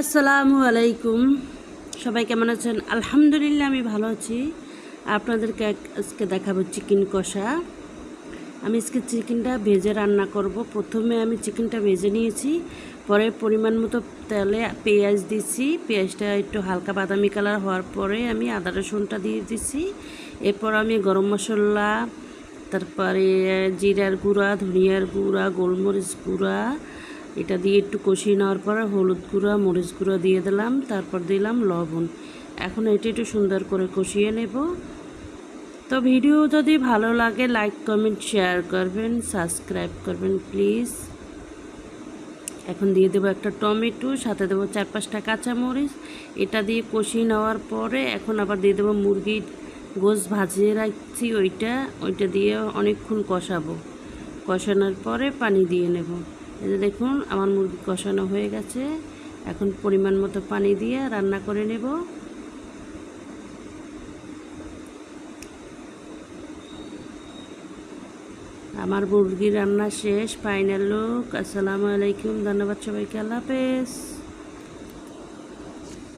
আসসালামু আলাইকুম। সবাই কেমন আছেন? আলহামদুলিল্লাহ আমি ভালো আছি। আপনাদেরকে আজকে দেখাবো চিকেন কষা। আমি আজকে চিকেনটা ভেজে রান্না করব। প্রথমে আমি চিকেনটা ভেজে নিয়েছি, পরে পরিমাণ মতো তেলে পেঁয়াজ দিছি। পেঁয়াজটা একটু হালকা বাদামি কালার হওয়ার পরে আমি আদা রসুনটা দিয়ে দিছি। এরপর আমি গরম মশলা, তারপরে জিরার গুঁড়া, ধনিয়ার গুঁড়া, গোলমরিচ গুঁড়া এটা দিয়ে একটু কষিয়ে নেওয়ার পর হলুদ গুঁড়া, মরিচ গুঁড়া দিয়ে দিলাম, তারপর দিলাম লবণ। এখন এটা একটু সুন্দর করে কষিয়ে নেব। তো ভিডিও যদি ভালো লাগে লাইক কমেন্ট শেয়ার করবেন, সাবস্ক্রাইব করবেন প্লিজ। এখন দিয়ে দেবো একটা টমেটো, সাথে দেবো 4-5টা কাঁচামরিচ। এটা দিয়ে কষিয়ে নেওয়ার পরে এখন আবার দিয়ে দেবো মুরগির গোশত ভাজিয়ে রাখছি, ওইটা দিয়ে অনেকক্ষণ কষাবো। কষানোর পরে পানি দিয়ে নেব। এই যে দেখুন আমার মুরগি কষানো হয়ে গেছে। এখন পরিমাণ মতো পানি দিয়ে রান্না করে নেব। আমার মুরগির রান্না শেষ, ফাইনাল লুক। আসসালামু আলাইকুম, ধন্যবাদ সবাইকে, আল্লাহ হাফেজ।